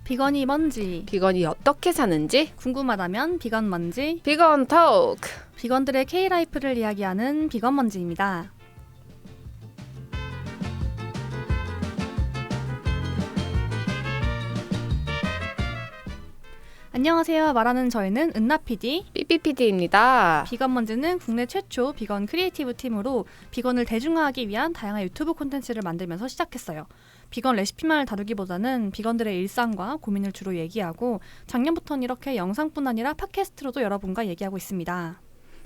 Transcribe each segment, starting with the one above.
비건이 뭔지, 비건이 어떻게 사는지 궁금하다면 비건 먼지, 비건 토크. 비건들의 K라이프를 이야기하는 비건 먼지입니다. 안녕하세요. 말하는 저희는 은나PD, 삐삐PD입니다. 비건 먼지는 국내 최초 비건 크리에이티브 팀으로 비건을 대중화하기 위한 다양한 유튜브 콘텐츠를 만들면서 시작했어요. 비건 레시피만을 다루기보다는 비건들의 일상과 고민을 주로 얘기하고 작년부터는 이렇게 영상뿐 아니라 팟캐스트로도 여러분과 얘기하고 있습니다.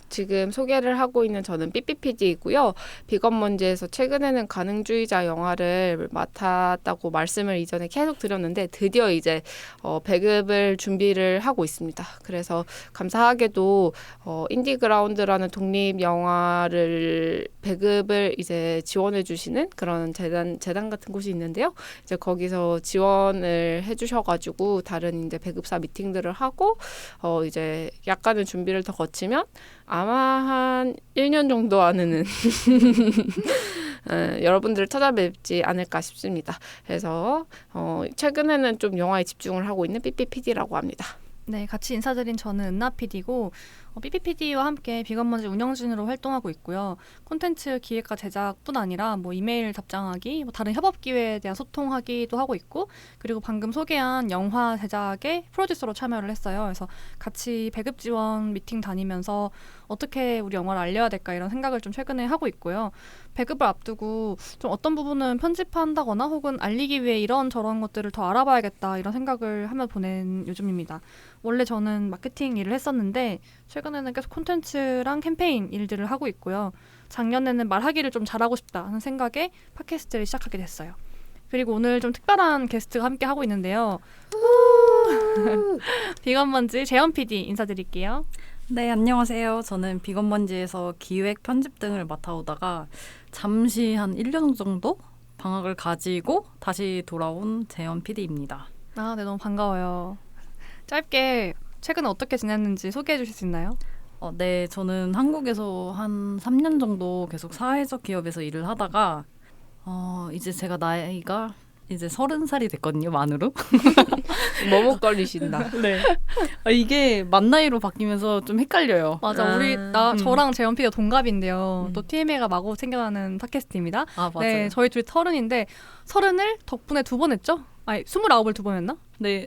지금 소개를 하고 있는 저는 삐삐PD이고요. 비건 먼지에서 최근에는 가능주의자 영화를 맡았다고 말씀을 이전에 계속 드렸는데 드디어 이제 배급을 준비를 하고 있습니다. 그래서 감사하게도 인디그라운드라는 독립 영화를 배급을 이제 지원해 주시는 그런 재단 같은 곳이 있는데요. 이제 거기서 지원을 해주셔가지고 다른 이제 배급사 미팅들을 하고 이제 약간의 준비를 더 거치면 아마 한 1년 정도 안에는 여러분들을 찾아뵙지 않을까 싶습니다. 그래서 최근에는 좀 영화에 집중을 하고 있는 삐삐PD라고 합니다. 네, 같이 인사드린 저는 은나PD고 삐삐PD와 함께 비건 먼지 운영진으로 활동하고 있고요. 콘텐츠 기획과 제작뿐 아니라 이메일 답장하기, 다른 협업 기회에 대한 소통하기도 하고 있고, 그리고 방금 소개한 영화 제작에 프로듀서로 참여를 했어요. 그래서 같이 배급 지원 미팅 다니면서 어떻게 우리 영화를 알려야 될까 이런 생각을 좀 최근에 하고 있고요. 배급을 앞두고 좀 어떤 부분은 편집한다거나 혹은 알리기 위해 이런저런 것들을 더 알아봐야겠다 이런 생각을 하며 보낸 요즘입니다. 원래 저는 마케팅 일을 했었는데 최근에는 계속 콘텐츠랑 캠페인 일들을 하고 있고요. 작년에는 말하기를 좀 잘하고 싶다 하는 생각에 팟캐스트를 시작하게 됐어요. 그리고 오늘 좀 특별한 게스트가 함께 하고 있는데요. 비건 먼지 재현 PD 인사드릴게요. 네, 안녕하세요. 저는 비건 먼지에서 기획, 편집 등을 맡아오다가 잠시 한 1년 정도 방학을 가지고 다시 돌아온 재현 PD입니다. 아, 네, 너무 반가워요. 짧게 최근에 어떻게 지냈는지 소개해 주실 수 있나요? 네, 저는 한국에서 한 3년 정도 계속 사회적 기업에서 일을 하다가 이제 제가 나이가 이제 30살이 됐거든요, 만으로. 머뭇거리신다. 네. 이게 만 나이로 바뀌면서 좀 헷갈려요. 맞아, 저랑 재현 PD가 동갑인데요. 또 TMA가 마구 챙겨가는 팟캐스트입니다. 아, 맞아요. 네, 저희 둘이 30인데 30을 덕분에 2번 했죠? 아니, 29을 2번 했나? 네,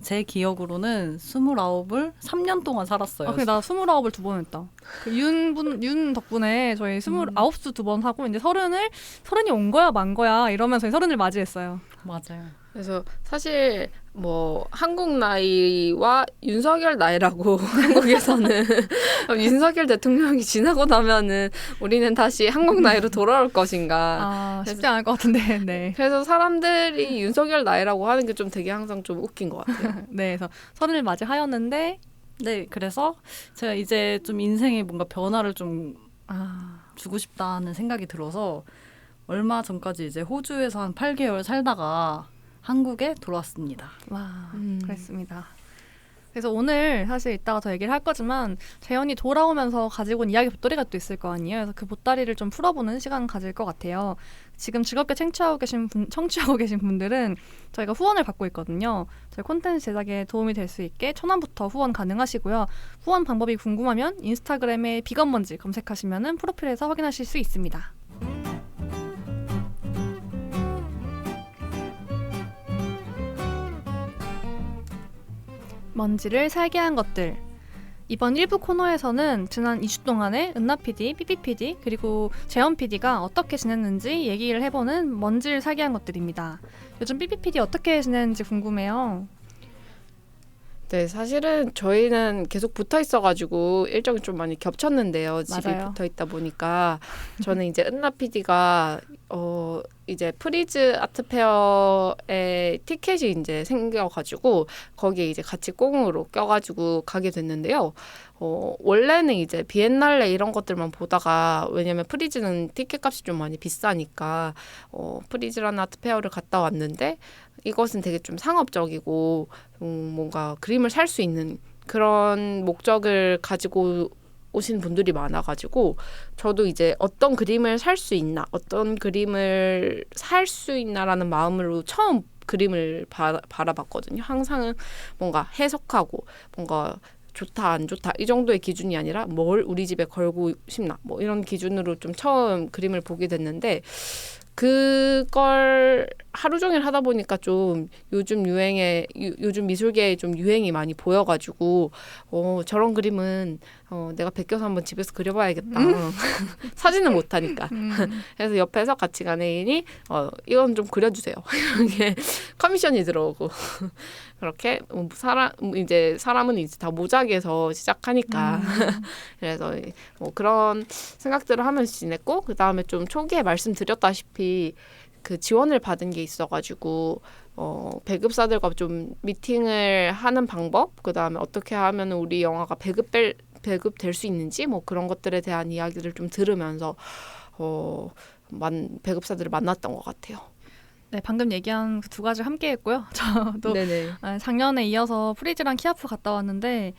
제 기억으로는 29을 3년 동안 살았어요. 근데 나 29을 2번 했다. 윤 덕분에 저희 29수 2번 하고 이제 30이 온 거야 만 거야 이러면서 30을 맞이했어요. 맞아요. 그래서 사실 한국 나이와 윤석열 나이라고 한국에서는 윤석열 대통령이 지나고 나면은 우리는 다시 한국 나이로 돌아올 것인가. 쉽지 않을 것 같은데. 네. 그래서 사람들이 윤석열 나이라고 하는 게 좀 되게 항상 좀 웃긴 것 같아요. 네, 그래서 30을 맞이하였는데 네, 그래서 제가 이제 좀 인생에 뭔가 변화를 좀 주고 싶다는 생각이 들어서 얼마 전까지 이제 호주에서 한 8개월 살다가 한국에 돌아왔습니다. 와, 그랬습니다. 그래서 오늘 사실 이따가 더 얘기를 할 거지만 재현이 돌아오면서 가지고 온 이야기 보따리가 또 있을 거 아니에요. 그래서 그 보따리를 좀 풀어보는 시간 가질 것 같아요. 지금 즐겁게 청취하고 계신 분들은 저희가 후원을 받고 있거든요. 저희 콘텐츠 제작에 도움이 될 수 있게 1,000원부터 후원 가능하시고요. 후원 방법이 궁금하면 인스타그램에 비건 먼지 검색하시면 프로필에서 확인하실 수 있습니다. 먼지를 살게 한 것들. 이번 1부 코너에서는 지난 2주 동안에 은나PD, 삐삐PD 그리고 재현PD가 어떻게 지냈는지 얘기를 해보는 먼지를 살게 한 것들입니다. 요즘 삐삐PD 어떻게 지내는지 궁금해요. 네, 사실은 저희는 계속 붙어 있어가지고 일정이 좀 많이 겹쳤는데요. 집이 맞아요. 붙어 있다 보니까 저는 이제 은나PD가 이제 프리즈 아트페어에 티켓이 이제 생겨가지고 거기에 이제 같이 꽁으로 껴가지고 가게 됐는데요. 원래는 이제 비엔날레 이런 것들만 보다가 왜냐면 프리즈는 티켓 값이 좀 많이 비싸니까 프리즈라는 아트페어를 갔다 왔는데 이것은 되게 좀 상업적이고 뭔가 그림을 살 수 있는 그런 목적을 가지고 오신 분들이 많아가지고 저도 이제 어떤 그림을 살 수 있나 어떤 그림을 살 수 있나라는 마음으로 처음 그림을 바라봤거든요. 항상은 뭔가 해석하고 뭔가 좋다 안 좋다 이 정도의 기준이 아니라 뭘 우리 집에 걸고 싶나 뭐 이런 기준으로 좀 처음 그림을 보게 됐는데 그걸 하루 종일 하다 보니까 좀 요즘 미술계에 좀 유행이 많이 보여가지고 저런 그림은 내가 베껴서 한번 집에서 그려봐야겠다. 사진은 못하니까. 그래서 옆에서 같이 간 애인이 이건 좀 그려주세요. 이렇게 커미션이 들어오고 그렇게 사람은 이제 다 모작에서 시작하니까 그래서 뭐 그런 생각들을 하면서 지냈고 그 다음에 좀 초기에 말씀드렸다시피 그 지원을 받은 게 있어가지고 배급사들과 좀 미팅을 하는 방법 그 다음에 어떻게 하면 우리 영화가 배급될 수 있는지 뭐 그런 것들에 대한 이야기를 좀 들으면서 배급사들을 만났던 것 같아요. 네, 방금 얘기한 그 두 가지 함께 했고요. 저도 네네. 작년에 이어서 프리즈랑 키아프 갔다 왔는데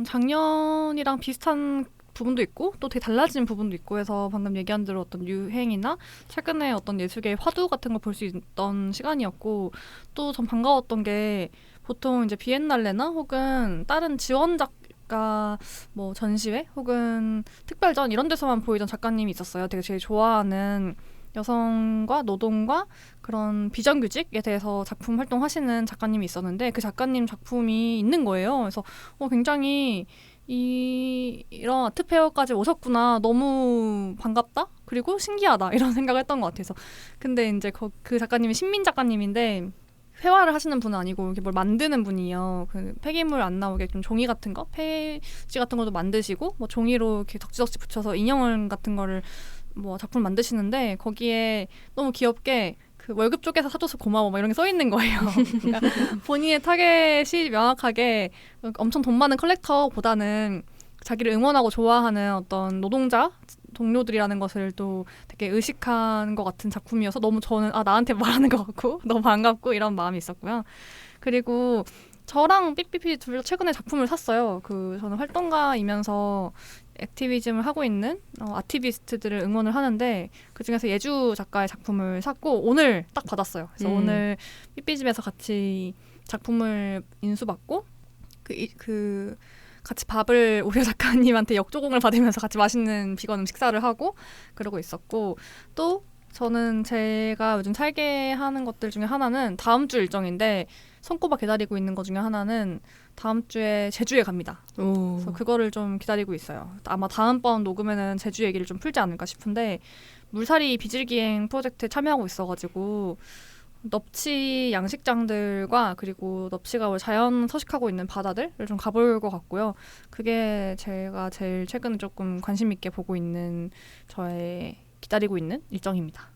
작년이랑 비슷한 부분도 있고 또 되게 달라진 부분도 있고 해서 방금 얘기한 대로 어떤 유행이나 최근에 어떤 예술계의 화두 같은 걸 볼 수 있던 시간이었고 또 전 반가웠던 게 보통 이제 비엔날레나 혹은 다른 지원 작가 뭐 전시회 혹은 특별전 이런 데서만 보이던 작가님이 있었어요. 되게 제일 좋아하는 여성과 노동과 그런 비정규직에 대해서 작품 활동하시는 작가님이 있었는데 그 작가님 작품이 있는 거예요. 그래서 굉장히 이런 아트페어까지 오셨구나. 너무 반갑다. 그리고 신기하다. 이런 생각을 했던 것 같아서. 근데 이제 그 작가님이 신민 작가님인데 회화를 하시는 분은 아니고 이렇게 뭘 만드는 분이에요. 그 폐기물 안 나오게 좀 종이 같은 거, 페이지 같은 것도 만드시고 뭐 종이로 이렇게 덕지덕지 붙여서 인형 같은 거를 뭐 작품 만드시는데 거기에 너무 귀엽게 그 월급 쪽에서 사줘서 고마워 막 이런 게 써 있는 거예요. 그러니까 본인의 타겟이 명확하게 엄청 돈 많은 컬렉터보다는 자기를 응원하고 좋아하는 어떤 노동자 동료들이라는 것을 또 되게 의식한 것 같은 작품이어서 너무 저는 나한테 말하는 것 같고 너무 반갑고 이런 마음이 있었고요. 그리고 저랑 삐삐피 둘 다 최근에 작품을 샀어요. 저는 활동가이면서 액티비즘을 하고 있는 아티비스트들을 응원을 하는데 그중에서 예주 작가의 작품을 샀고 오늘 딱 받았어요. 그래서 오늘 삐삐집에서 같이 작품을 인수받고 같이 밥을 오려 작가님한테 역조공을 받으면서 같이 맛있는 비건 식사를 하고 그러고 있었고 또 저는 제가 요즘 살게 하는 것들 중에 하나는 다음 주 일정인데 손꼽아 기다리고 있는 것 중에 하나는 다음 주에 제주에 갑니다. 그래서 그거를 좀 기다리고 있어요. 아마 다음번 녹음에는 제주 얘기를 좀 풀지 않을까 싶은데 물살이 비질기행 프로젝트에 참여하고 있어가지고 넙치 양식장들과 그리고 넙치가 자연 서식하고 있는 바다들을 좀 가볼 것 같고요. 그게 제가 제일 최근에 조금 관심 있게 보고 있는 저의 기다리고 있는 일정입니다.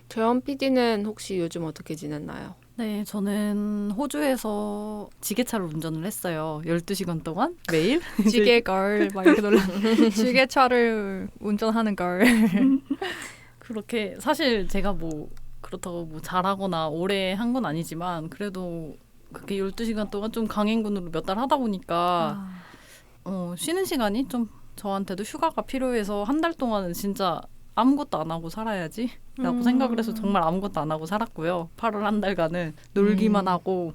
조연 PD는 혹시 요즘 어떻게 지냈나요? 네, 저는 호주에서 지게차를 운전을 했어요. 12시간 동안 매일. 지게걸 막 이렇게 놀라. 지게차를 운전하는 걸. 그렇게 사실 제가 뭐 그렇다고 뭐 잘하거나 오래 한 건 아니지만 그래도 그렇게 12시간 동안 좀 강행군으로 몇 달 하다 보니까 쉬는 시간이 좀 저한테도 휴가가 필요해서 한 달 동안은 진짜 아무것도 안 하고 살아야지 라고 생각을 해서 정말 아무것도 안 하고 살았고요. 8월 한 달간은 놀기만 하고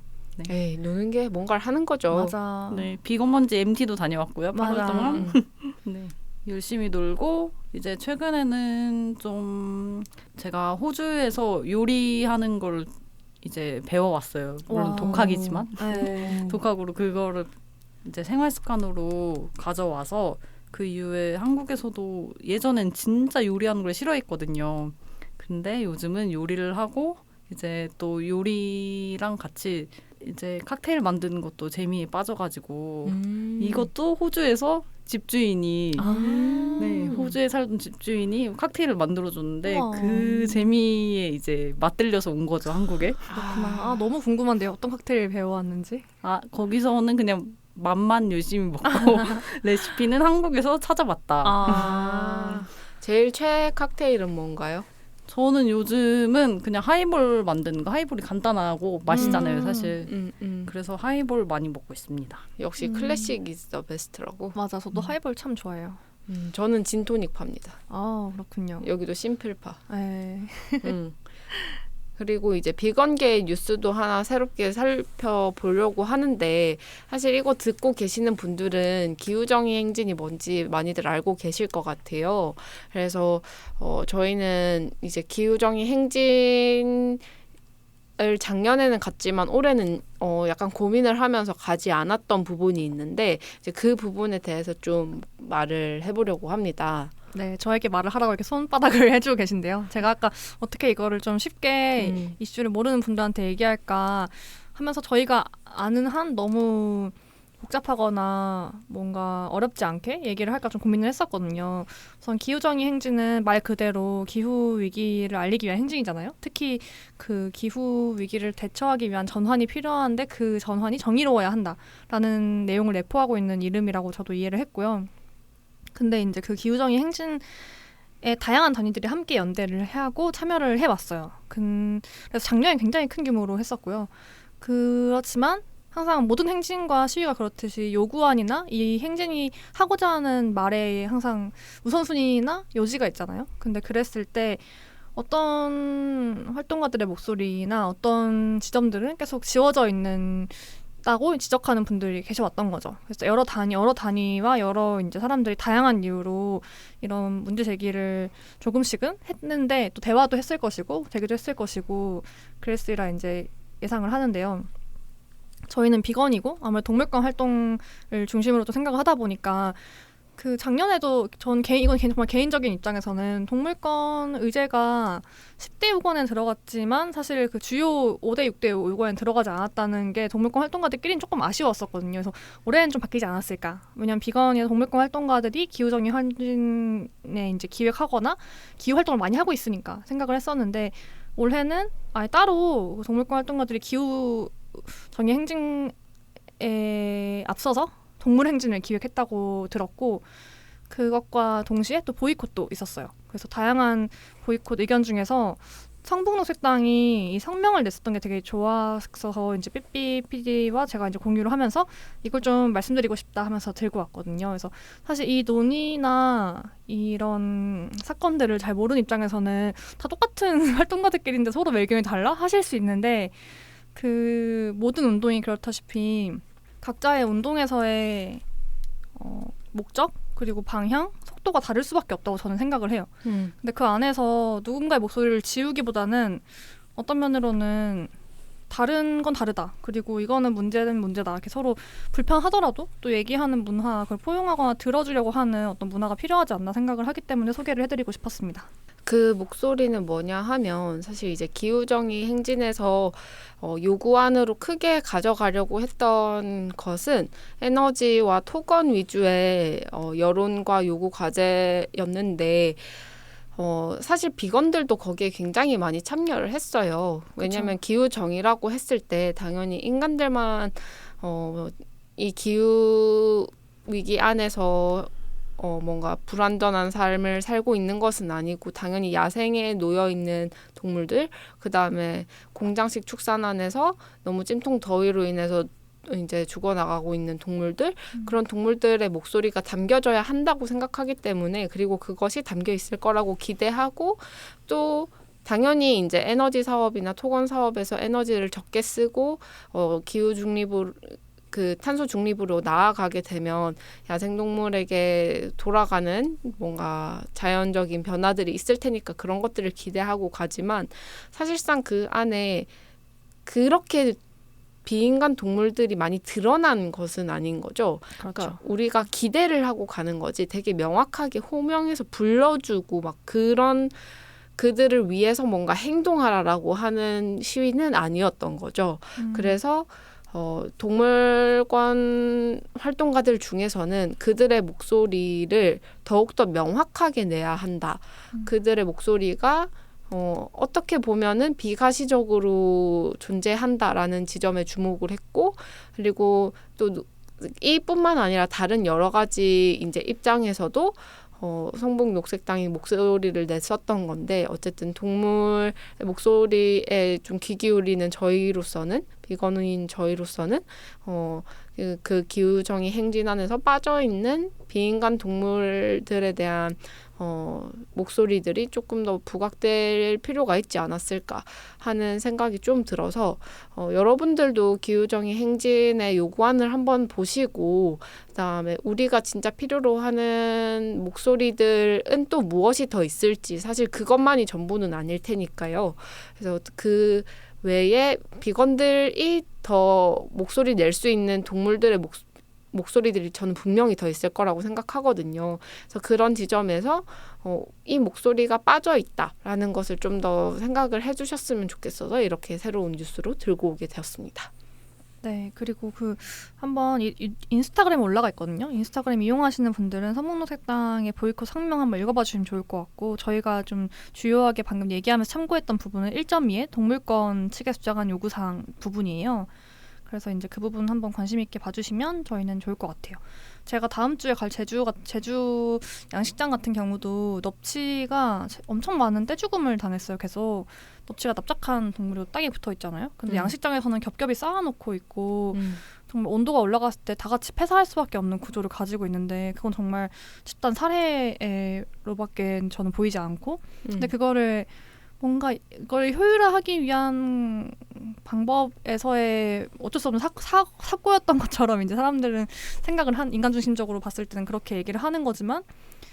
에이, 노는 게 뭔가를 하는 거죠. 맞아. 네, 비건먼지 MT도 다녀왔고요. 8월 맞아. 동안. 네, 열심히 놀고 이제 최근에는 좀 제가 호주에서 요리하는 걸 이제 배워왔어요. 물론 와우. 독학이지만 네. 독학으로 그거를 이제 생활 습관으로 가져와서 그 이후에 한국에서도 예전엔 진짜 요리하는 걸 싫어했거든요. 근데 요즘은 요리를 하고 이제 또 요리랑 같이 이제 칵테일 만드는 것도 재미에 빠져가지고 이것도 호주에서 집주인이 네, 호주에 살던 집주인이 칵테일을 만들어줬는데 우와. 그 재미에 이제 맛들려서 온 거죠, 한국에. 그렇구나. 너무 궁금한데요. 어떤 칵테일 배워왔는지. 거기서는 그냥 맛만 열심히 먹고 레시피는 한국에서 찾아봤다. 제일 최애 칵테일은 뭔가요? 저는 요즘은 그냥 하이볼 만드는 거. 하이볼이 간단하고 맛있잖아요, 사실. 그래서 하이볼 많이 먹고 있습니다. 역시 클래식 is the best라고. 맞아. 저도 하이볼 참 좋아해요. 저는 진토닉 팝니다. 그렇군요. 여기도 심플파. 네. 그리고 이제 비건계의 뉴스도 하나 새롭게 살펴보려고 하는데 사실 이거 듣고 계시는 분들은 기후정의 행진이 뭔지 많이들 알고 계실 것 같아요. 그래서 저희는 이제 기후정의 행진 을 작년에는 갔지만 올해는 약간 고민을 하면서 가지 않았던 부분이 있는데 이제 그 부분에 대해서 좀 말을 해보려고 합니다. 네, 저에게 말을 하라고 이렇게 손바닥을 해주고 계신데요. 제가 아까 어떻게 이거를 좀 쉽게 이슈를 모르는 분들한테 얘기할까 하면서 저희가 아는 한 너무 복잡하거나 뭔가 어렵지 않게 얘기를 할까 좀 고민을 했었거든요. 우선 기후정의 행진은 말 그대로 기후 위기를 알리기 위한 행진이잖아요. 특히 그 기후 위기를 대처하기 위한 전환이 필요한데 그 전환이 정의로워야 한다라는 내용을 내포하고 있는 이름이라고 저도 이해를 했고요. 근데 이제 그 기후정의 행진에 다양한 단위들이 함께 연대를 하고 참여를 해왔어요. 그래서 작년에 굉장히 큰 규모로 했었고요. 그렇지만 항상 모든 행진과 시위가 그렇듯이 요구안이나 이 행진이 하고자 하는 말에 항상 우선순위나 요지가 있잖아요. 근데 그랬을 때 어떤 활동가들의 목소리나 어떤 지점들은 계속 지워져 있다고 지적하는 분들이 계셔왔던 거죠. 그래서 여러 단위와 여러 이제 사람들이 다양한 이유로 이런 문제 제기를 조금씩은 했는데 또 대화도 했을 것이고 제기도 했을 것이고 그랬으리라 이제 예상을 하는데요. 저희는 비건이고 아무래도 동물권 활동을 중심으로 또 생각을 하다 보니까 그 작년에도 이건 정말 개인적인 입장에서는 동물권 의제가 10대 요건에 들어갔지만 사실 그 주요 5대 6대 요건에 들어가지 않았다는 게 동물권 활동가들끼리는 조금 아쉬웠었거든요. 그래서 올해는 좀 바뀌지 않았을까. 왜냐하면 비건이나 동물권 활동가들이 기후정의 행진에 이제 기획하거나 기후 활동을 많이 하고 있으니까 생각을 했었는데 올해는 아예 따로 동물권 활동가들이 기후 정의 행진에 앞서서 동물 행진을 기획했다고 들었고 그것과 동시에 또 보이콧도 있었어요. 그래서 다양한 보이콧 의견 중에서 성북녹색당이 이 성명을 냈었던 게 되게 좋았어서 이제 삐삐 PD와 제가 이제 공유를 하면서 이걸 좀 말씀드리고 싶다 하면서 들고 왔거든요. 그래서 사실 이 논의나 이런 사건들을 잘 모르는 입장에서는 다 똑같은 활동가들끼리인데 서로 의견이 달라 하실 수 있는데 그 모든 운동이 그렇다시피 각자의 운동에서의 목적 그리고 방향, 속도가 다를 수밖에 없다고 저는 생각을 해요. 근데 그 안에서 누군가의 목소리를 지우기보다는 어떤 면으로는 다른 건 다르다. 그리고 이거는 문제는 문제다. 이렇게 서로 불편하더라도 또 얘기하는 문화, 그걸 포용하거나 들어주려고 하는 어떤 문화가 필요하지 않나 생각을 하기 때문에 소개를 해드리고 싶었습니다. 그 목소리는 뭐냐 하면 사실 이제 기후정의 행진에서 요구안으로 크게 가져가려고 했던 것은 에너지와 토건 위주의 여론과 요구 과제였는데 사실 비건들도 거기에 굉장히 많이 참여를 했어요. 왜냐하면 기후정의라고 했을 때 당연히 인간들만 이 기후 위기 안에서 뭔가 불완전한 삶을 살고 있는 것은 아니고 당연히 야생에 놓여 있는 동물들, 그 다음에 공장식 축산 안에서 너무 찜통 더위로 인해서 이제 죽어나가고 있는 동물들, 그런 동물들의 목소리가 담겨져야 한다고 생각하기 때문에 그리고 그것이 담겨 있을 거라고 기대하고 또 당연히 이제 에너지 사업이나 토건 사업에서 에너지를 적게 쓰고 기후 중립으로 그 탄소 중립으로 나아가게 되면 야생동물에게 돌아가는 뭔가 자연적인 변화들이 있을 테니까 그런 것들을 기대하고 가지만 사실상 그 안에 그렇게 비인간 동물들이 많이 드러난 것은 아닌 거죠. 그렇죠. 그러니까 우리가 기대를 하고 가는 거지 되게 명확하게 호명해서 불러주고 막 그런 그들을 위해서 뭔가 행동하라라고 하는 시위는 아니었던 거죠. 그래서 동물권 활동가들 중에서는 그들의 목소리를 더욱더 명확하게 내야 한다. 그들의 목소리가 어떻게 보면은 비가시적으로 존재한다라는 지점에 주목을 했고 그리고 또 이뿐만 아니라 다른 여러 가지 이제 입장에서도 성북녹색당이 목소리를 냈었던 건데 어쨌든 동물의 목소리에 좀 귀 기울이는 저희로서는 비건인 저희로서는 그 기후정의 행진 안에서 빠져있는 비인간 동물들에 대한 목소리들이 조금 더 부각될 필요가 있지 않았을까 하는 생각이 좀 들어서 여러분들도 기후정의 행진의 요구안을 한번 보시고 그다음에 우리가 진짜 필요로 하는 목소리들은 또 무엇이 더 있을지 사실 그것만이 전부는 아닐 테니까요. 그래서 그 외에 비건들이 더 목소리 낼 수 있는 동물들의 목소리들이 저는 분명히 더 있을 거라고 생각하거든요. 그래서 그런 지점에서 이 목소리가 빠져 있다라는 것을 좀 더 생각을 해주셨으면 좋겠어서 이렇게 새로운 뉴스로 들고 오게 되었습니다. 네, 그리고 한번 인스타그램에 올라가 있거든요. 인스타그램 이용하시는 분들은 서문록색당의 보이콧 성명 한번 읽어봐 주시면 좋을 것 같고, 저희가 좀 주요하게 방금 얘기하면서 참고했던 부분은 1.2의 동물권 측에서 주장한 요구사항 부분이에요. 그래서 이제 그 부분 한번 관심 있게 봐주시면 저희는 좋을 것 같아요. 제가 다음 주에 갈 제주 양식장 같은 경우도 넙치가 엄청 많은 떼죽음을 당했어요. 계속 넙치가 납작한 동물이 땅에 붙어 있잖아요. 근데 양식장에서는 겹겹이 쌓아놓고 있고 정말 온도가 올라갔을 때 다 같이 폐사할 수밖에 없는 구조를 가지고 있는데 그건 정말 집단 살해로밖에 저는 보이지 않고 근데 그거를 뭔가 이걸 효율화하기 위한 방법에서의 어쩔 수 없는 삭고였던 것처럼 이제 사람들은 생각을 인간 중심적으로 봤을 때는 그렇게 얘기를 하는 거지만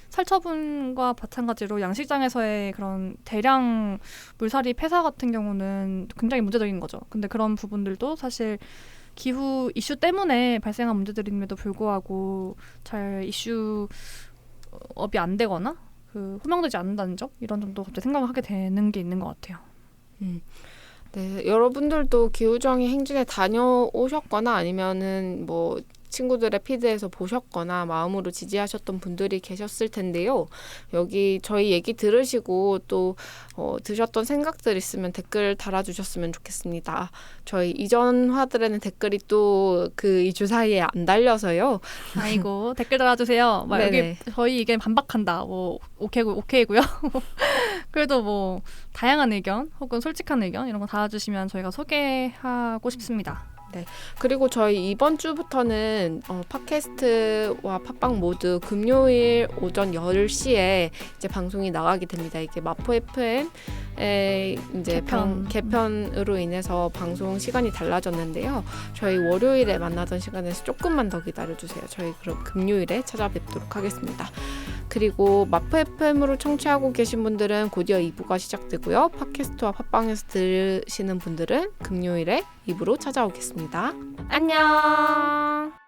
살처분과 마찬가지로 양식장에서의 그런 대량 물살이 폐사 같은 경우는 굉장히 문제적인 거죠. 근데 그런 부분들도 사실 기후 이슈 때문에 발생한 문제들임에도 불구하고 잘 이슈업이 안 되거나 호명되지 않는다는 점 이런 점도 갑자기 생각을 하게 되는 게 있는 것 같아요. 네, 여러분들도 기후정의 행진에 다녀오셨거나 아니면은 뭐 친구들의 피드에서 보셨거나 마음으로 지지하셨던 분들이 계셨을 텐데요. 여기 저희 얘기 들으시고 또 드셨던 생각들 있으면 댓글 달아주셨으면 좋겠습니다. 저희 이전 화들에는 댓글이 또 그 2주 사이에 안 달려서요. 아이고 댓글 달아주세요. 막 여기 저희 의견 반박한다. 뭐 오케이고요. 그래도 뭐 다양한 의견 혹은 솔직한 의견 이런 거 달아주시면 저희가 소개하고 싶습니다. 네. 그리고 저희 이번 주부터는 팟캐스트와 팟빵 모두 금요일 오전 10시에 이제 방송이 나가게 됩니다. 이게 마포 FM의 이제 개편으로 인해서 방송 시간이 달라졌는데요. 저희 월요일에 만나던 시간에서 조금만 더 기다려주세요. 저희 그럼 금요일에 찾아뵙도록 하겠습니다. 그리고 마포 FM으로 청취하고 계신 분들은 곧이어 2부가 시작되고요. 팟캐스트와 팟빵에서 들으시는 분들은 금요일에 2부로 찾아오겠습니다. 안녕.